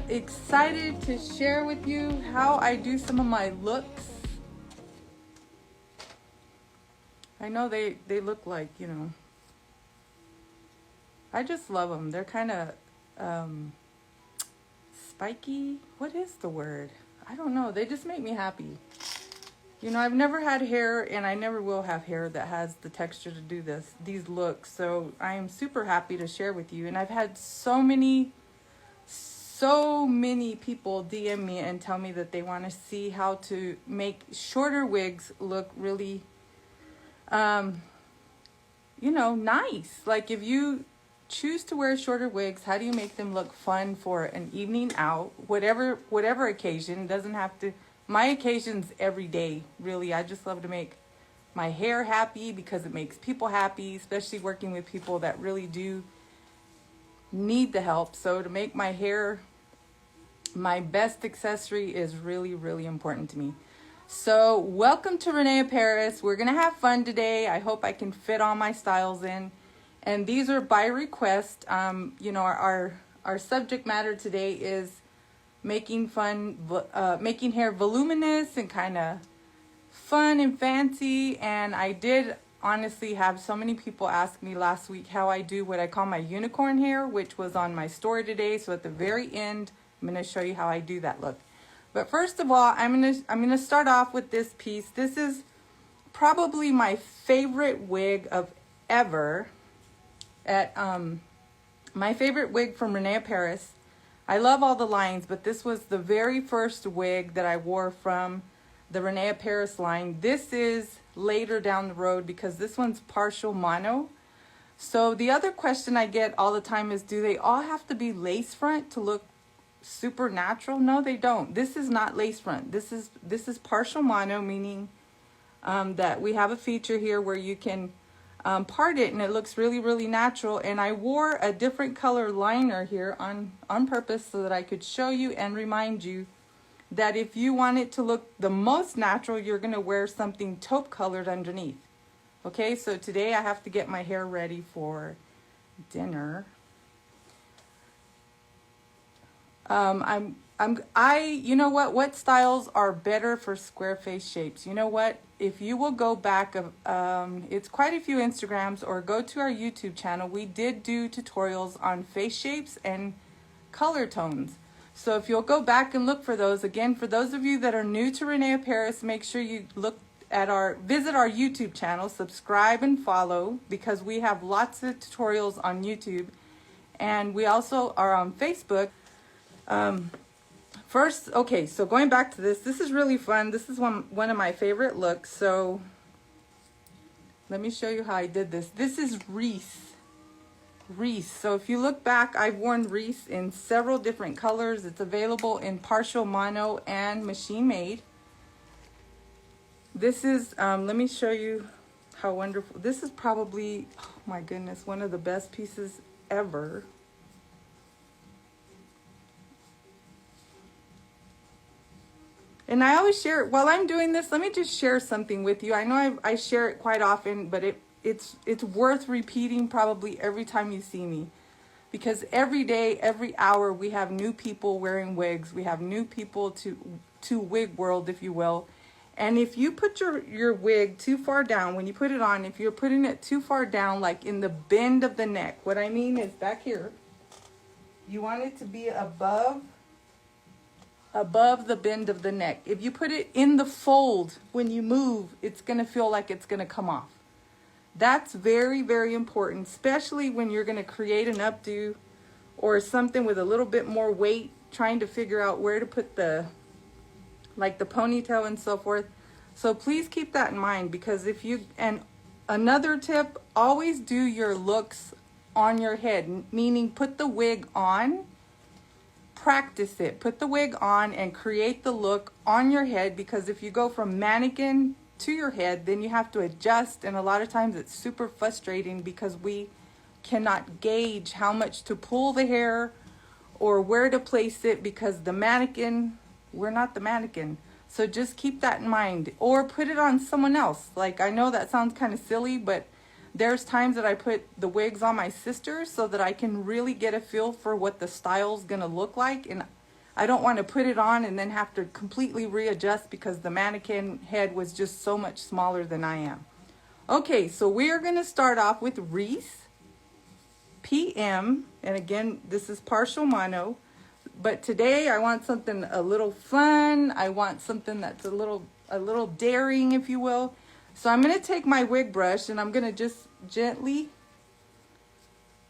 am excited to share with you how I do some of my looks. I know they look like, you know, I just love them. They're kind of spiky. What is the word? I don't know. They just make me happy. You know, I've never had hair, and I never will have hair that has the texture to do these looks. So I am super happy to share with you. And I've had so many people DM me and tell me that they want to see how to make shorter wigs look really, you know, nice. Like if you choose to wear shorter wigs, how do you make them look fun for an evening out, whatever occasion? It doesn't have to. My occasion's every day, really. I just love to make my hair happy because it makes people happy, especially working with people that really do need the help. So to make my hair my best accessory is really, really important to me. So welcome to René Paris. We're gonna have fun today. I hope I can fit all my styles in. And these are by request. You know, our subject matter today is making hair voluminous and kind of fun and fancy. And I did honestly have so many people ask me last week how I do what I call my unicorn hair, which was on my story today. So at the very end, I'm going to show you how I do that look. But first of all, I'm going to start off with this piece. This is probably my favorite wig of ever. My favorite wig from René Paris. I love all the lines, but this was the very first wig that I wore from the René Paris line. This is later down the road because this one's partial mono. So the other question I get all the time is, do they all have to be lace front to look super natural? No, they don't. This is not lace front. This is partial mono, meaning that we have a feature here where you can part it and it looks really, really natural. And I wore a different color liner here on purpose so that I could show you and remind you that if you want it to look the most natural, you're going to wear something taupe colored underneath. Okay, so today I have to get my hair ready for dinner. You know what styles are better for square face shapes? You know what? If you will go back, it's quite a few Instagrams, or go to our YouTube channel. We did do tutorials on face shapes and color tones. So if you'll go back and look for those, again, for those of you that are new to René Paris, make sure you visit our YouTube channel, subscribe and follow, because we have lots of tutorials on YouTube. And we also are on Facebook. First, okay, so going back to this is really fun. This is one of my favorite looks. So let me show you how I did this. This is Reese. So if you look back, I've worn Reese in several different colors. It's available in partial mono and machine made. This is, let me show you how wonderful. This is probably, oh my goodness, one of the best pieces ever. And I always share, while I'm doing this, let me just share something with you. I know I share it quite often, but it's worth repeating probably every time you see me. Because every day, every hour, we have new people wearing wigs. We have new people to wig world, if you will. And if you put your wig too far down, when you put it on, if you're putting it too far down, like in the bend of the neck, what I mean is back here, you want it to be above the bend of the neck. If you put it in the fold, when you move, it's going to feel like it's going to come off. That's very, very important, especially when you're going to create an updo or something with a little bit more weight, trying to figure out where to put the ponytail and so forth. So please keep that in mind, because and another tip, always do your looks on your head, meaning put the wig on. Practice it. Put the wig on and create the look on your head, because if you go from mannequin to your head, then you have to adjust, and a lot of times it's super frustrating because we cannot gauge how much to pull the hair or where to place it, because the mannequin, we're not the mannequin. So just keep that in mind, or put it on someone else. Like, I know that sounds kind of silly, but there's times that I put the wigs on my sister so that I can really get a feel for what the style's gonna look like. And I don't want to put it on and then have to completely readjust because the mannequin head was just so much smaller than I am. Okay, so we are going to start off with Reese PM, and again, this is partial mono, but today I want something a little fun. I want something that's a little daring, if you will. So I'm going to take my wig brush and I'm going to just gently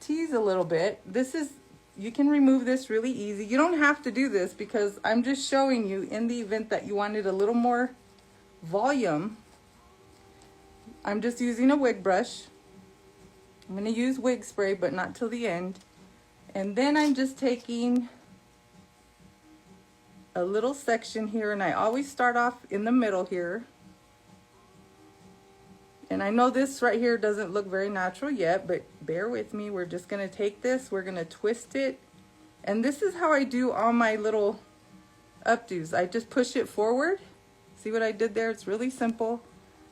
tease a little bit. This is, you can remove this really easy. You don't have to do this because I'm just showing you in the event that you wanted a little more volume. I'm just using a wig brush. I'm going to use wig spray, but not till the end. And then I'm just taking a little section here, and I always start off in the middle here. And I know this right here doesn't look very natural yet, but bear with me. We're just going to take this, we're going to twist it. And this is how I do all my little updos. I just push it forward. See what I did there? It's really simple.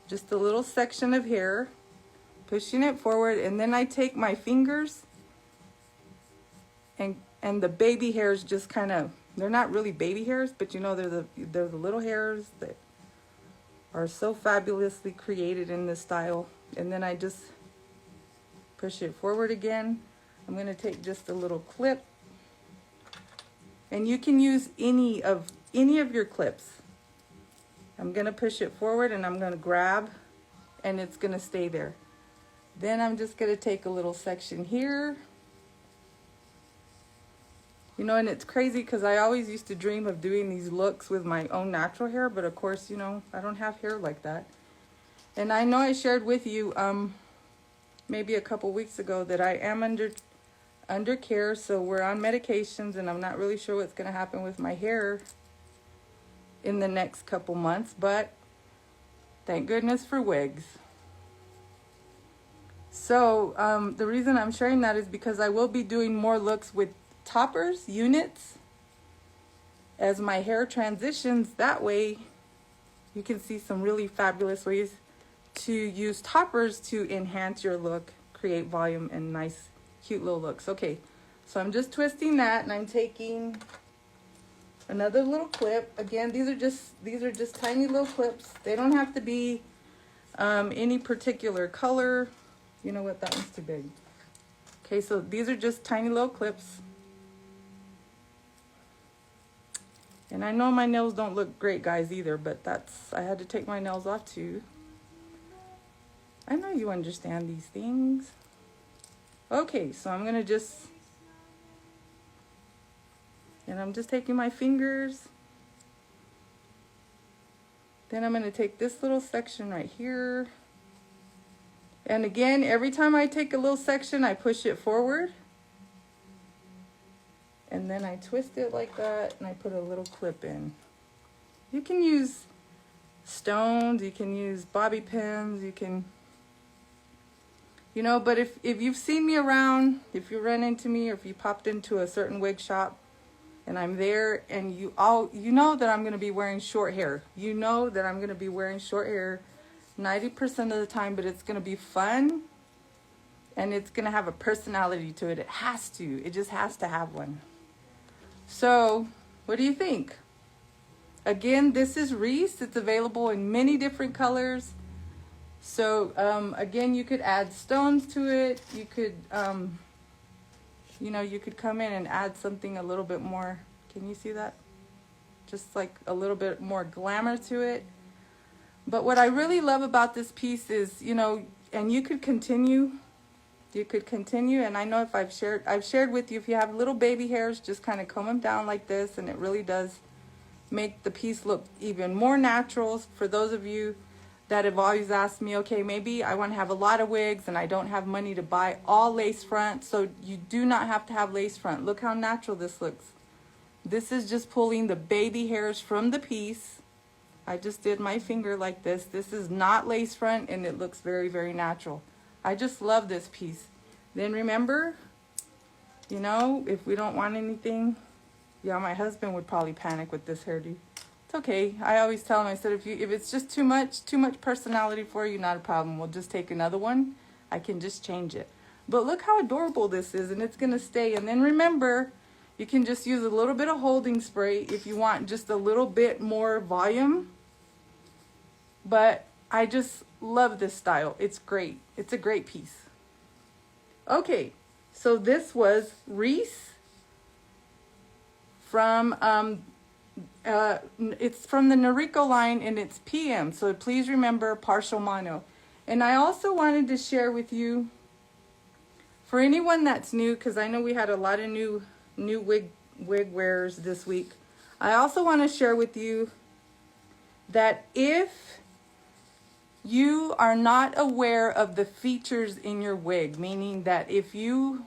Just a little section of hair, pushing it forward, and then I take my fingers and the baby hairs just kind of, they're not really baby hairs, but you know, they're the little hairs that are so fabulously created in this style. And then I just push it forward again. I'm going to take just a little clip, and you can use any of your clips. I'm going to push it forward and I'm going to grab, and it's going to stay there. Then I'm just going to take a little section here. You know, and it's crazy because I always used to dream of doing these looks with my own natural hair, but of course, you know, I don't have hair like that. And I know I shared with you maybe a couple weeks ago that I am under care, so we're on medications, and I'm not really sure what's going to happen with my hair in the next couple months, but thank goodness for wigs. So the reason I'm sharing that is because I will be doing more looks with toppers, units, as my hair transitions. That way you can see some really fabulous ways to use toppers to enhance your look, create volume, and nice cute little looks. Okay, so I'm just twisting that, and I'm taking another little clip. Again, these are just tiny little clips. They don't have to be any particular color. You know what, that one's too big. Okay, so these are just tiny little clips. And I know my nails don't look great, guys, either, but I had to take my nails off too. I know you understand these things. Okay, so I'm gonna and I'm just taking my fingers. Then I'm going to take this little section right here. And again, every time I take a little section, I push it forward. And then I twist it like that, and I put a little clip in. You can use stones, you can use bobby pins, you can, you know, but if you've seen me around, if you run into me, or if you popped into a certain wig shop, and I'm there, and you know that I'm going to be wearing short hair. You know that I'm going to be wearing short hair 90% of the time, but it's going to be fun, and it's going to have a personality to it. It has to. It just has to have one. So, what do you think? Again, this is Reese. It's available in many different colors. So, again, you could add stones to it. You could... you know, you could come in and add something a little bit more. Can you see that? Just like a little bit more glamour to it. But what I really love about this piece is, you know, and you could continue. You could continue. And I know if I've shared with you, if you have little baby hairs, just kind of comb them down like this. And it really does make the piece look even more natural. For those of you that have always asked me, okay, maybe I want to have a lot of wigs and I don't have money to buy all lace front. So you do not have to have lace front. Look how natural this looks. This is just pulling the baby hairs from the piece. I just did my finger like this. This is not lace front, and it looks very, very natural. I just love this piece. Then remember, you know, if we don't want anything, yeah, my husband would probably panic with this hairdo. It's okay. I always tell him, I said, if it's just too much personality for you, not a problem. We'll just take another one. I can just change it. But look how adorable this is, and it's going to stay. And then remember, You can just use a little bit of holding spray if you want just a little bit more volume. But I just love this style. It's great. It's a great piece. Okay, so this was Reese from, it's from the Noriko line and it's PM. So please remember partial mono. And I also wanted to share with you, for anyone that's new, because I know we had a lot of new wig wearers this week. I also want to share with you that if you are not aware of the features in your wig, meaning that if you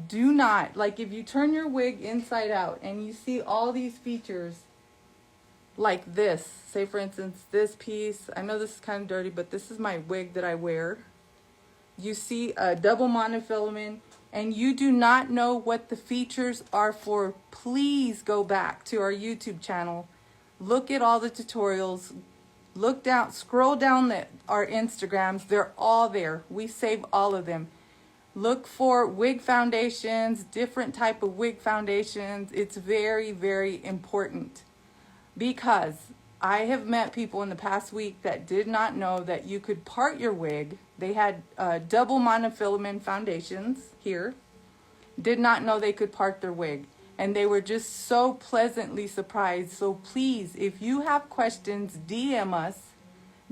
do not, like if you turn your wig inside out and you see all these features like this, say for instance this piece, I know this is kind of dirty, but this is my wig that I wear. You see a double monofilament and you do not know what the features are for, please go back to our YouTube channel, look at all the tutorials, look down, scroll down our Instagrams, they're all there. We save all of them. Look for wig foundations, different type of wig foundations. It's very, very important because I have met people in the past week that did not know that you could part your wig. They had double monofilament foundations here, did not know they could part their wig. And they were just so pleasantly surprised. So please, if you have questions, DM us,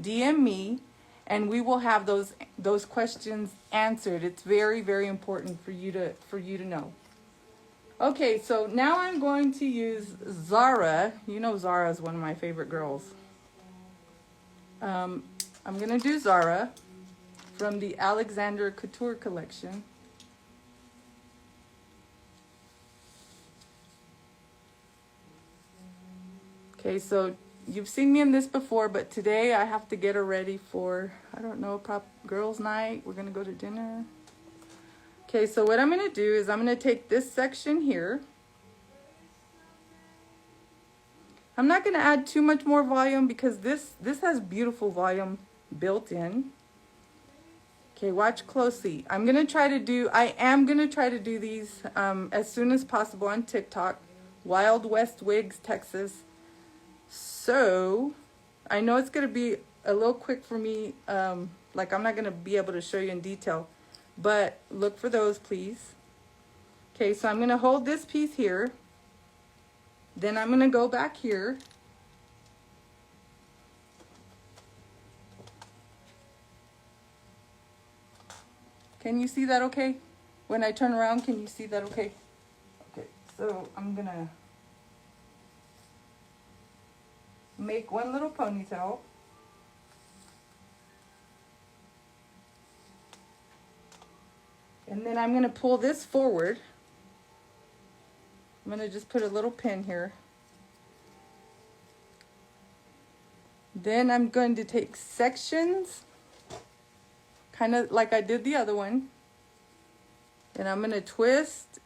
DM me, and we will have those questions answered. It's very, very important for you to know. Okay, so now I'm going to use Zara. You know Zara is one of my favorite girls. I'm going to do Zara from the Alexander Couture Collection. Okay, so you've seen me in this before, but today I have to get her ready for, I don't know, girls' night. We're going to go to dinner. Okay, so what I'm going to do is I'm going to take this section here. I'm not going to add too much more volume because this has beautiful volume built in. Okay, watch closely. I am going to try to do these as soon as possible on TikTok. Wild West Wigs, Texas. So, I know it's going to be a little quick for me, like I'm not going to be able to show you in detail, but look for those, please. Okay, so I'm going to hold this piece here, then I'm going to go back here, can you see that okay? When I turn around, can you see that okay? Okay, so I'm going to make one little ponytail. And then I'm going to pull this forward. I'm going to just put a little pin here. Then I'm going to take sections, kind of like I did the other one. And I'm going to twist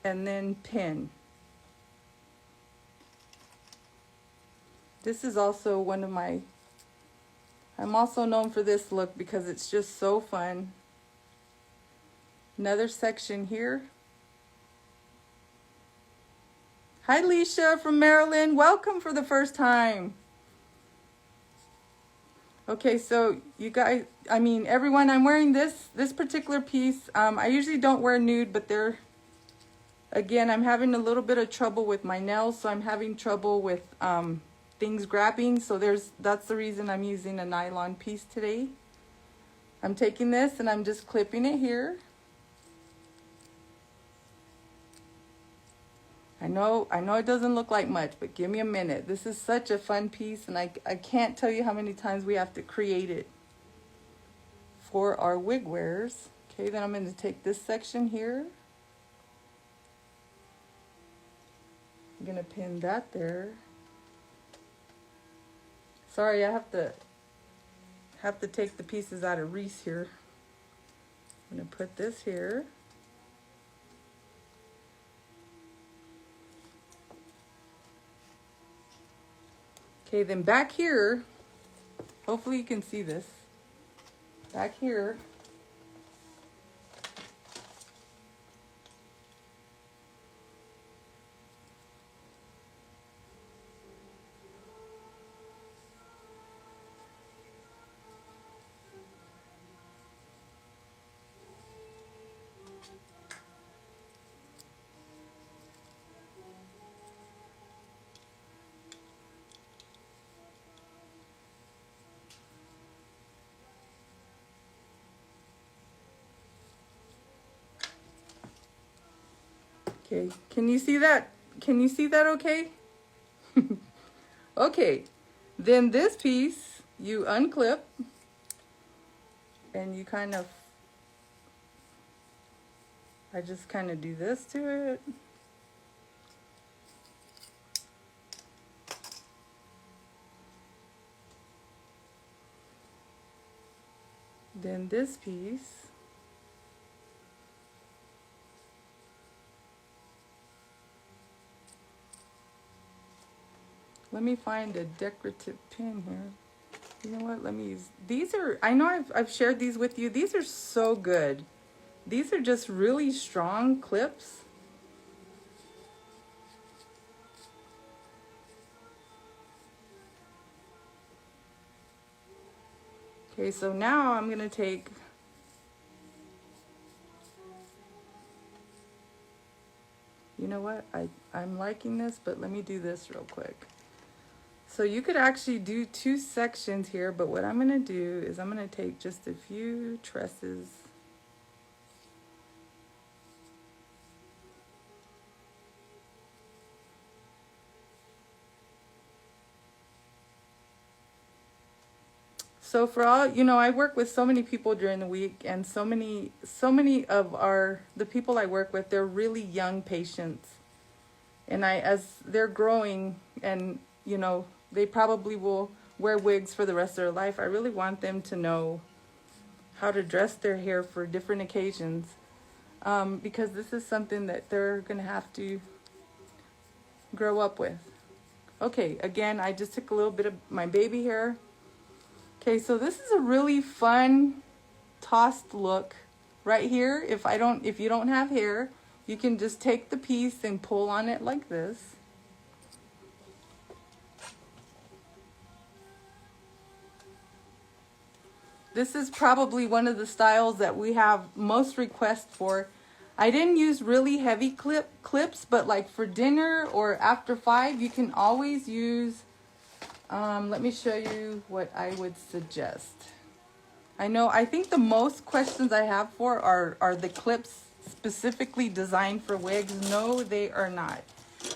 and then pin. This is also one of my, I'm also known for this look because it's just so fun. Another section here. Hi, Leisha from Maryland. Welcome for the first time. Okay, so you guys, I mean, everyone, I'm wearing this particular piece. I usually don't wear nude, but again, I'm having a little bit of trouble with my nails, so I'm having trouble with things grabbing. So that's the reason I'm using a nylon piece today. I'm taking this and I'm just clipping it here. I know it doesn't look like much, but give me a minute. This is such a fun piece, and I can't tell you how many times we have to create it for our wig wearers. Okay, then I'm going to take this section here. I'm going to pin that there. Sorry, I have to take the pieces out of Reese here. I'm going to put this here. Okay, then back here, hopefully you can see this. Back here, Okay, can you see that? Can you see that okay? Okay, then this piece you unclip and you kind of, I just kind of do this to it. Then this piece, let me find a decorative pin here. You know what, let me use, these are, I know I've shared these with you. These are so good. These are just really strong clips. Okay, so now I'm gonna take, you know what, I'm liking this, but let me do this real quick. So you could actually do 2 sections here, but what I'm gonna do is I'm gonna take just a few tresses. So for all, you know, I work with so many people during the week, and so many of the people I work with, they're really young patients. And as they're growing and, you know, they probably will wear wigs for the rest of their life, I really want them to know how to dress their hair for different occasions. Because this is something that they're gonna have to grow up with. Okay, again, I just took a little bit of my baby hair. Okay, so this is a really fun tossed look right here. If you don't have hair, you can just take the piece and pull on it like this. This is probably one of the styles that we have most requests for. I didn't use really heavy clips, but like for dinner or after 5, you can always use, let me show you what I would suggest. I think the most questions I have for are the clips specifically designed for wigs. No, they are not.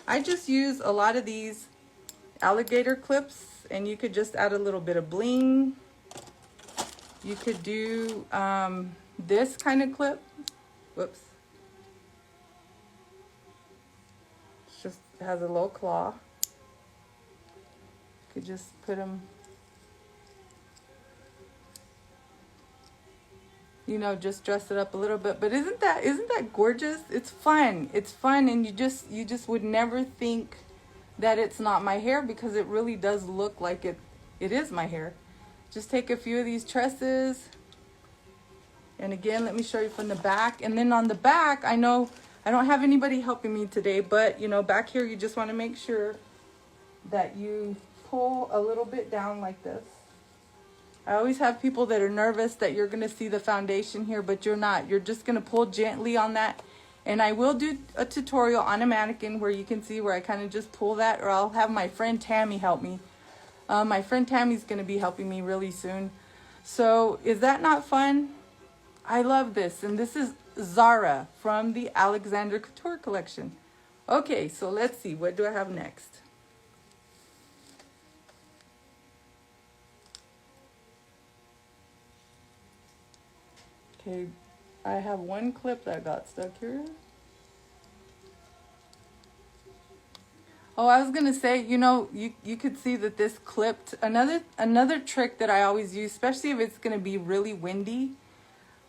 I just use a lot of these alligator clips, and you could just add a little bit of bling. You could do this kind of clip. Whoops. It just has a little claw. You could just put them, you know, just dress it up a little bit. But isn't that gorgeous? It's fun. It's fun, and you just would never think that it's not my hair, because it really does look like it is my hair. Just take a few of these tresses, and again, let me show you from the back. And then on the back, I know I don't have anybody helping me today, but you know, back here you just want to make sure that you pull a little bit down like this. I always have people that are nervous that you're going to see the foundation here, but you're not. You're just going to pull gently on that. And I will do a tutorial on a mannequin where you can see where I kind of just pull that, or I'll have my friend Tammy help me. My friend Tammy's going to be helping me really soon. So is that not fun? I love this. And this is Zara from the Alexander Couture Collection. Okay, so let's see. What do I have next? Okay, I have one clip that got stuck here. Oh, I was gonna say, you know, you could see that this clipped. Another trick that I always use, especially if it's gonna be really windy,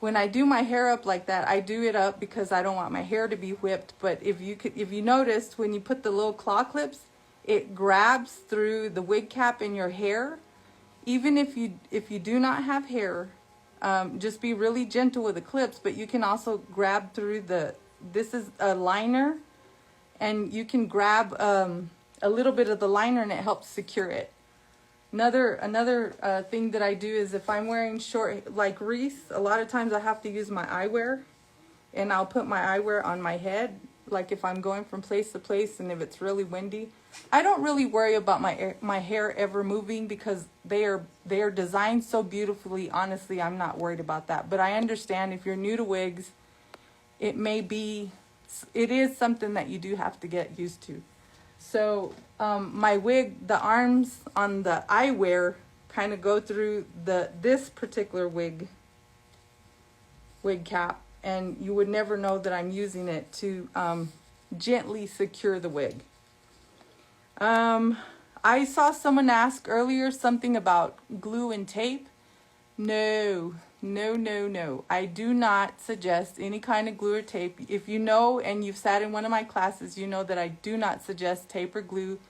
when I do my hair up like that, I do it up because I don't want my hair to be whipped. But if you noticed, when you put the little claw clips, it grabs through the wig cap in your hair. Even if you do not have hair, just be really gentle with the clips. But you can also grab through this is a liner, and you can grab a little bit of the liner, and it helps secure it. Another thing that I do is if I'm wearing short, like Reese, a lot of times I have to use my eyewear, and I'll put my eyewear on my head, like if I'm going from place to place and if it's really windy. I don't really worry about my hair ever moving because they are designed so beautifully. Honestly, I'm not worried about that. But I understand if you're new to wigs, it may be it is something that you do have to get used to. So my wig, the arms on the eyewear kind of go through this particular wig cap, and you would never know that I'm using it to gently secure the wig. I saw someone ask earlier something about glue and tape. No. I do not suggest any kind of glue or tape. If you know and you've sat in one of my classes, you know that I do not suggest tape or glue.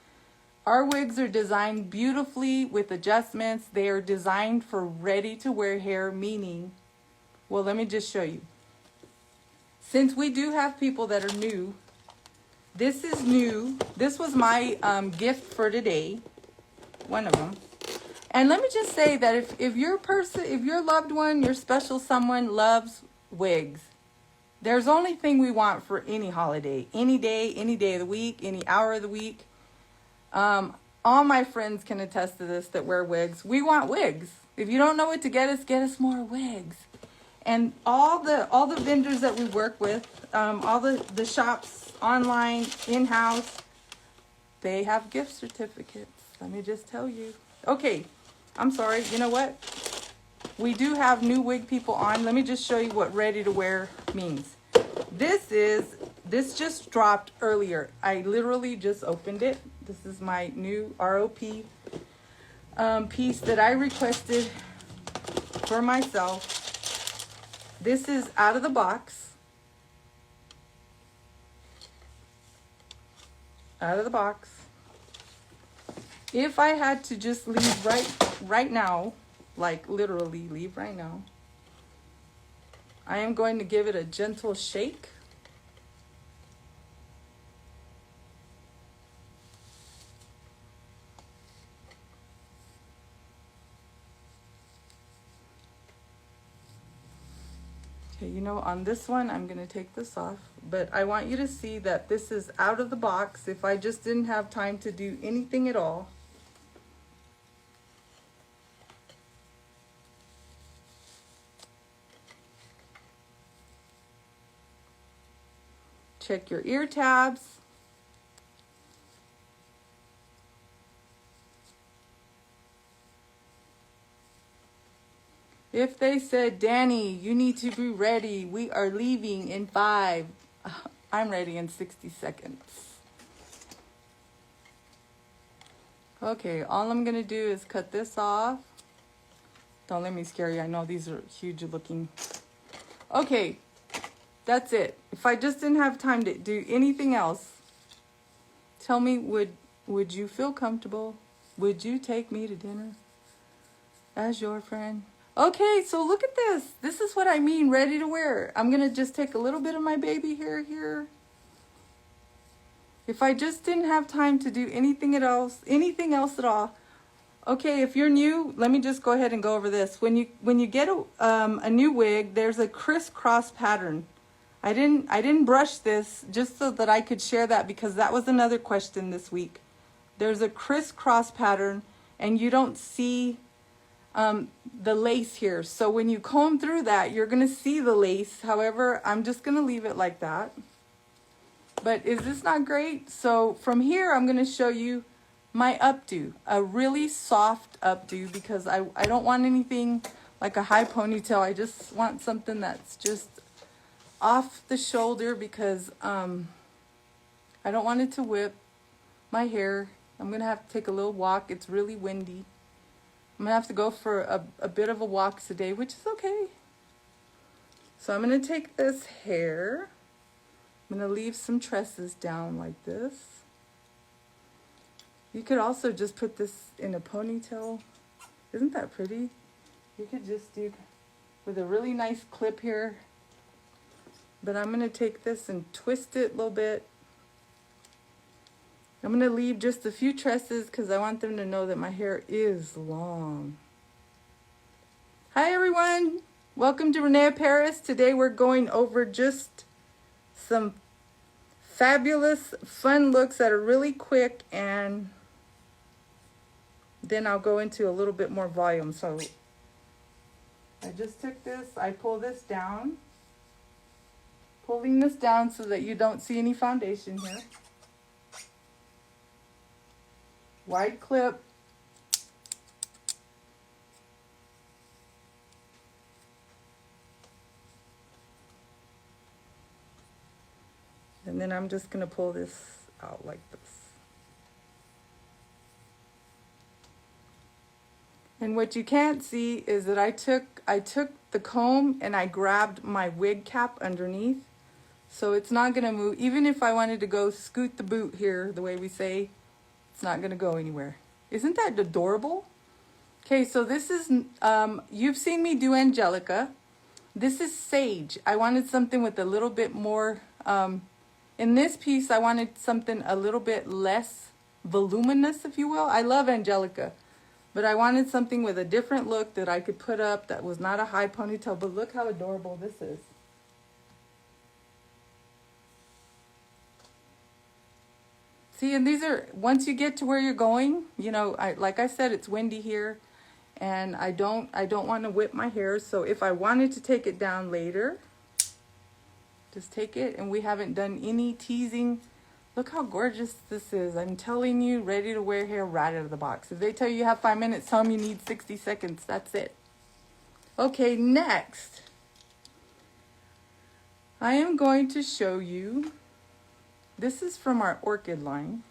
Our wigs are designed beautifully with adjustments. They are designed for ready to wear hair, meaning, well, let me just show you. Since we do have people that are new, this is new. This was my gift for today, one of them. And let me just say that if your loved one, your special someone loves wigs, there's only thing we want for any holiday, any day of the week, any hour of the week. All my friends can attest to this that wear wigs. We want wigs. If you don't know what to get us more wigs. And all the vendors that we work with, all the shops online, in-house, they have gift certificates. Let me just tell you. Okay, I'm sorry. You know what? We do have new wig people on. Let me just show you what ready to wear means. This just dropped earlier. I literally just opened it. This is my new ROP piece that I requested for myself. This is out of the box. Out of the box. If I had to just leave right now, like literally leave right now, I am going to give it a gentle shake. Okay, you know, on this one, I'm going to take this off, but I want you to see that this is out of the box. If I just didn't have time to do anything at all, check your ear tabs. If they said, Danny, you need to be ready, we are leaving in 5, I'm ready in 60 seconds. Okay, all I'm going to do is cut this off. Don't let me scare you. I know these are huge looking. Okay, that's it. If I just didn't have time to do anything else, tell me, would you feel comfortable? Would you take me to dinner as your friend? Okay, so look at this. This is what I mean, ready to wear. I'm going to just take a little bit of my baby hair here. If I just didn't have time to do anything else at all. Okay, if you're new, let me just go ahead and go over this. When you get a new wig, there's a crisscross pattern. I didn't brush this just so that I could share that, because that was another question this week. There's a crisscross pattern and you don't see the lace here. So when you comb through that, you're going to see the lace. However, I'm just going to leave it like that. But is this not great? So from here, I'm going to show you my updo, a really soft updo, because I don't want anything like a high ponytail. I just want something that's just off the shoulder, because I don't want it to whip my hair. I'm going to have to take a little walk. It's really windy. I'm going to have to go for a bit of a walk today, which is okay. So I'm going to take this hair. I'm going to leave some tresses down like this. You could also just put this in a ponytail. Isn't that pretty? You could just do with a really nice clip here. But I'm going to take this and twist it a little bit. I'm going to leave just a few tresses because I want them to know that my hair is long. Hi everyone, welcome to René Paris. Today we're going over just some fabulous fun looks that are really quick, and then I'll go into a little bit more volume. So I just took this, I pull this down pulling this down so that you don't see any foundation here. Wide clip. And then I'm just going to pull this out like this. And what you can't see is that I took the comb and I grabbed my wig cap underneath. So it's not going to move. Even if I wanted to go scoot the boot here, the way we say, it's not going to go anywhere. Isn't that adorable? Okay, so this is, you've seen me do Angelica. This is Sage. I wanted something with a little bit more, in this piece, I wanted something a little bit less voluminous, if you will. I love Angelica, but I wanted something with a different look that I could put up that was not a high ponytail, but look how adorable this is. See, and these are, once you get to where you're going, you know, like I said, it's windy here, and I don't want to whip my hair. So if I wanted to take it down later, just take it, and we haven't done any teasing. Look how gorgeous this is. I'm telling you, ready to wear hair right out of the box. If they tell you have 5 minutes, tell them you need 60 seconds. That's it. Okay, next, I am going to show you. This is from our Orchid line.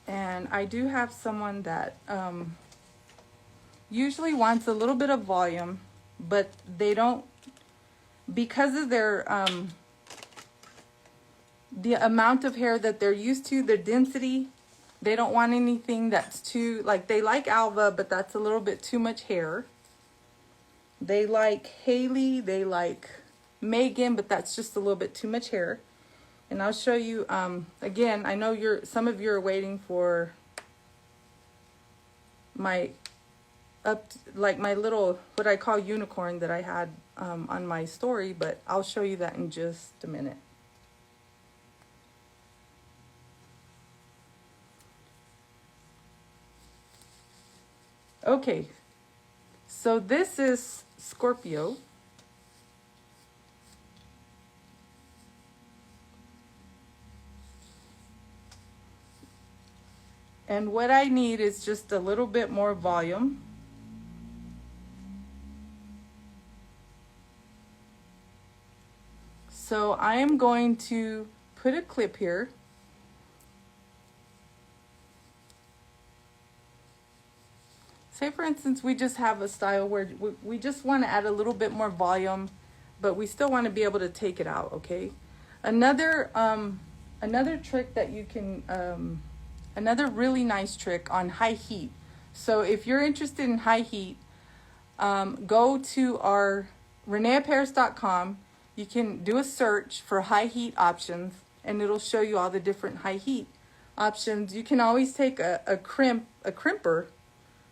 And I do have someone that usually wants a little bit of volume, but they don't, because of their, the amount of hair that they're used to, their density, they don't want anything that's too, like they like Alva, but that's a little bit too much hair. They like Haley, they like Megan, but that's just a little bit too much hair. And I'll show you, again, I know some of you are waiting for my like my little, what I call unicorn that I had on my story, but I'll show you that in just a minute. Okay, so this is Scorpio. And what I need is just a little bit more volume. So I am going to put a clip here. Say for instance, we just have a style where we just want to add a little bit more volume, but we still want to be able to take it out, okay? Another trick that you can, another really nice trick on high heat. So if you're interested in high heat, go to our reneapairs.com. You can do a search for high heat options, and it'll show you all the different high heat options. You can always take a crimper.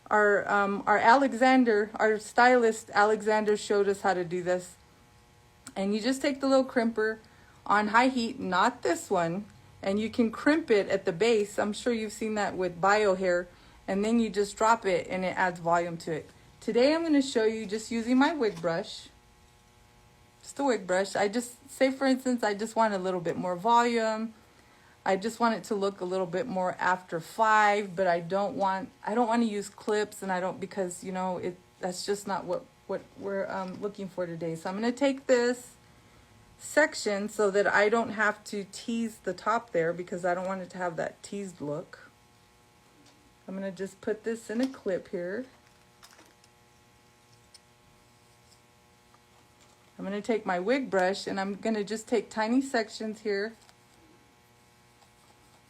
Our Alexander, our stylist Alexander showed us how to do this. And you just take the little crimper on high heat, not this one, and you can crimp it at the base. I'm sure you've seen that with bio hair, and then you just drop it and it adds volume to it. Today I'm going to show you just using my wig brush. Just a wig brush. I just, say for instance, I just want a little bit more volume. I just want it to look a little bit more after 5, but I don't want to use clips, and I don't, because you know that's just not what we're looking for today. So I'm going to take this section so that I don't have to tease the top there, because I don't want it to have that teased look. I'm going to just put this in a clip here. I'm going to take my wig brush, and I'm going to just take tiny sections here,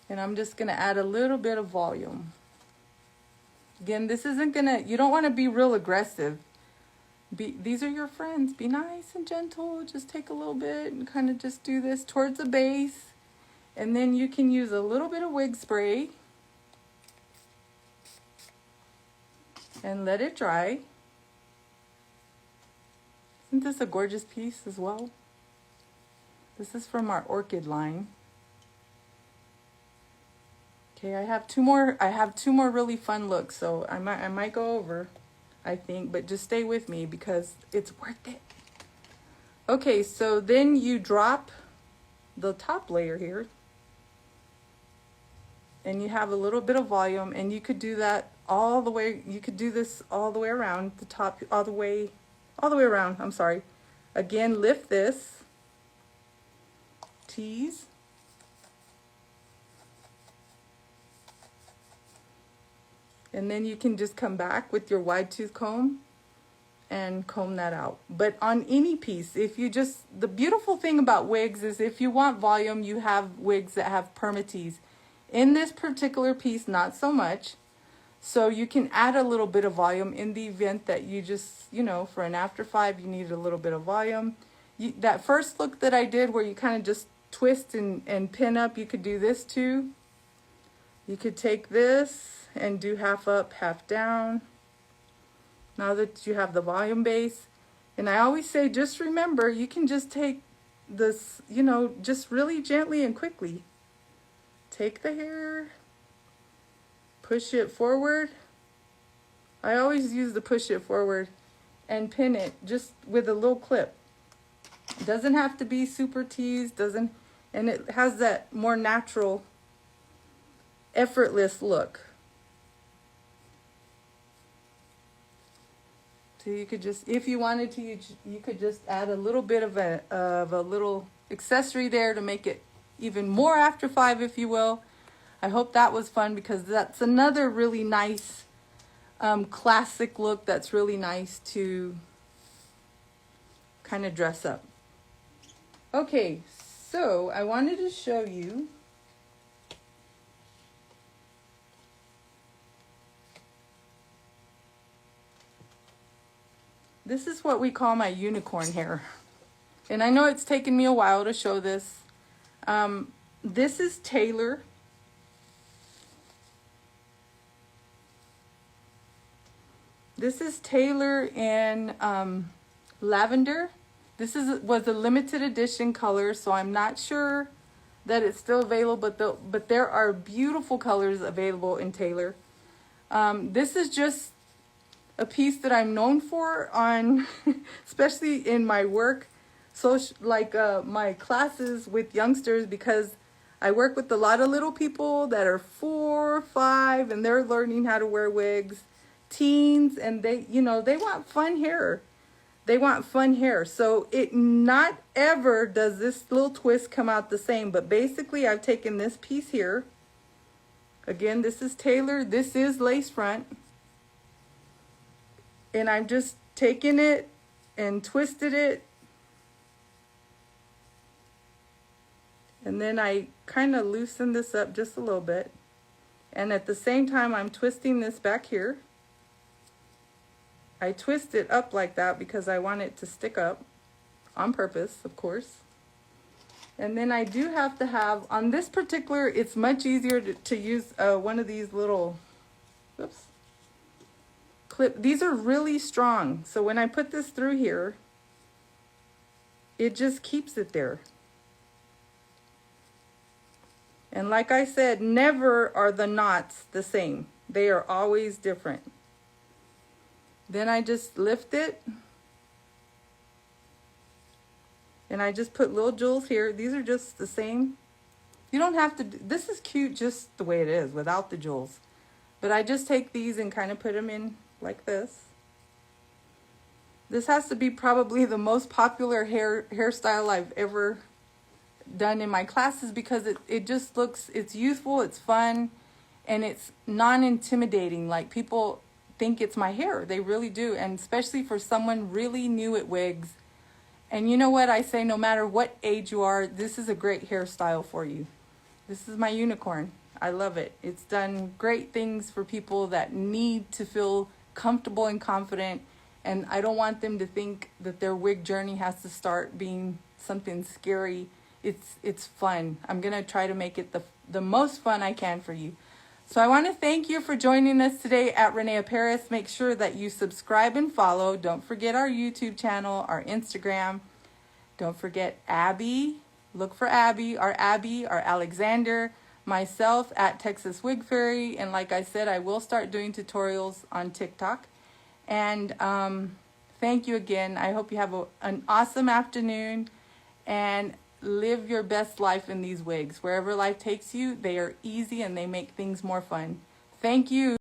and I'm just going to add a little bit of volume. Again, this isn't going to, you don't want to be real aggressive. These are your friends. Be nice and gentle. Just take a little bit and kind of just do this towards the base. And then you can use a little bit of wig spray and let it dry. Isn't this a gorgeous piece as well? This is from our Orchid line. Okay, I have two more really fun looks, so I might go over, I think, but just stay with me because it's worth it. Okay, so then you drop the top layer here, and you have a little bit of volume, and you could do that all the way. You could do this all the way around the top, all the way around. I'm sorry. Again, lift this, tease, and then you can just come back with your wide tooth comb and comb that out. But on any piece, if you just, the beautiful thing about wigs is if you want volume, you have wigs that have permatease. In this particular piece, not so much. So you can add a little bit of volume in the event that you just, you know, for an after 5, you need a little bit of volume. That first look that I did where you kind of just twist and pin up, you could do this too. You could take this and do half up, half down. Now that you have the volume base. And I always say, just remember, you can just take this, you know, just really gently and quickly. Take the hair, push it forward. I always use the push it forward and pin it just with a little clip. It doesn't have to be super teased, and it has that more natural, effortless look. So you could just, if you wanted to, you could just add a little bit of a little accessory there to make it even more after 5, if you will. I hope that was fun, because that's another really nice classic look that's really nice to kind of dress up. Okay, so I wanted to show you this is what we call my unicorn hair. And I know it's taken me a while to show this. This is Taylor. This is Taylor in lavender. This was a limited edition color, so I'm not sure that it's still available, but there are beautiful colors available in Taylor. This is just a piece that I'm known for on, especially in my work, so like my classes with youngsters, because I work with a lot of little people that are 4, 5, and they're learning how to wear wigs, teens, and they, you know, they want fun hair. They want fun hair. So it not ever does this little twist come out the same, but basically I've taken this piece here. Again, this is Taylor. This is lace front. And I'm just taking it and twisted it. And then I kind of loosen this up just a little bit. And at the same time, I'm twisting this back here. I twist it up like that because I want it to stick up on purpose, of course. And then I do have to have, on this particular, it's much easier to use one of these little, oops, clip. These are really strong. So when I put this through here, it just keeps it there. And like I said, never are the knots the same. They are always different. Then I just lift it. And I just put little jewels here. These are just the same. You don't have to, this is cute just the way it is without the jewels. But I just take these and kind of put them in like this. This has to be probably the most popular hairstyle I've ever done in my classes, because it just looks, it's youthful, it's fun, and it's non-intimidating. Like, people think it's my hair. They really do. And especially for someone really new at wigs. And you know what I say, no matter what age you are, this is a great hairstyle for you. This is my unicorn. I love it. It's done great things for people that need to feel comfortable and confident. And I don't want them to think that their wig journey has to start being something scary. It's fun. I'm going to try to make it the most fun I can for you. So I want to thank you for joining us today at René Paris. Make sure that you subscribe and follow. Don't forget our YouTube channel, our Instagram. Don't forget Abby. Look for Abby, our Alexander, myself at Texas Wig Fairy. And like I said, I will start doing tutorials on TikTok. And Thank you again. I hope you have an awesome afternoon and live your best life in these wigs. Wherever life takes you, they are easy and they make things more fun. Thank you.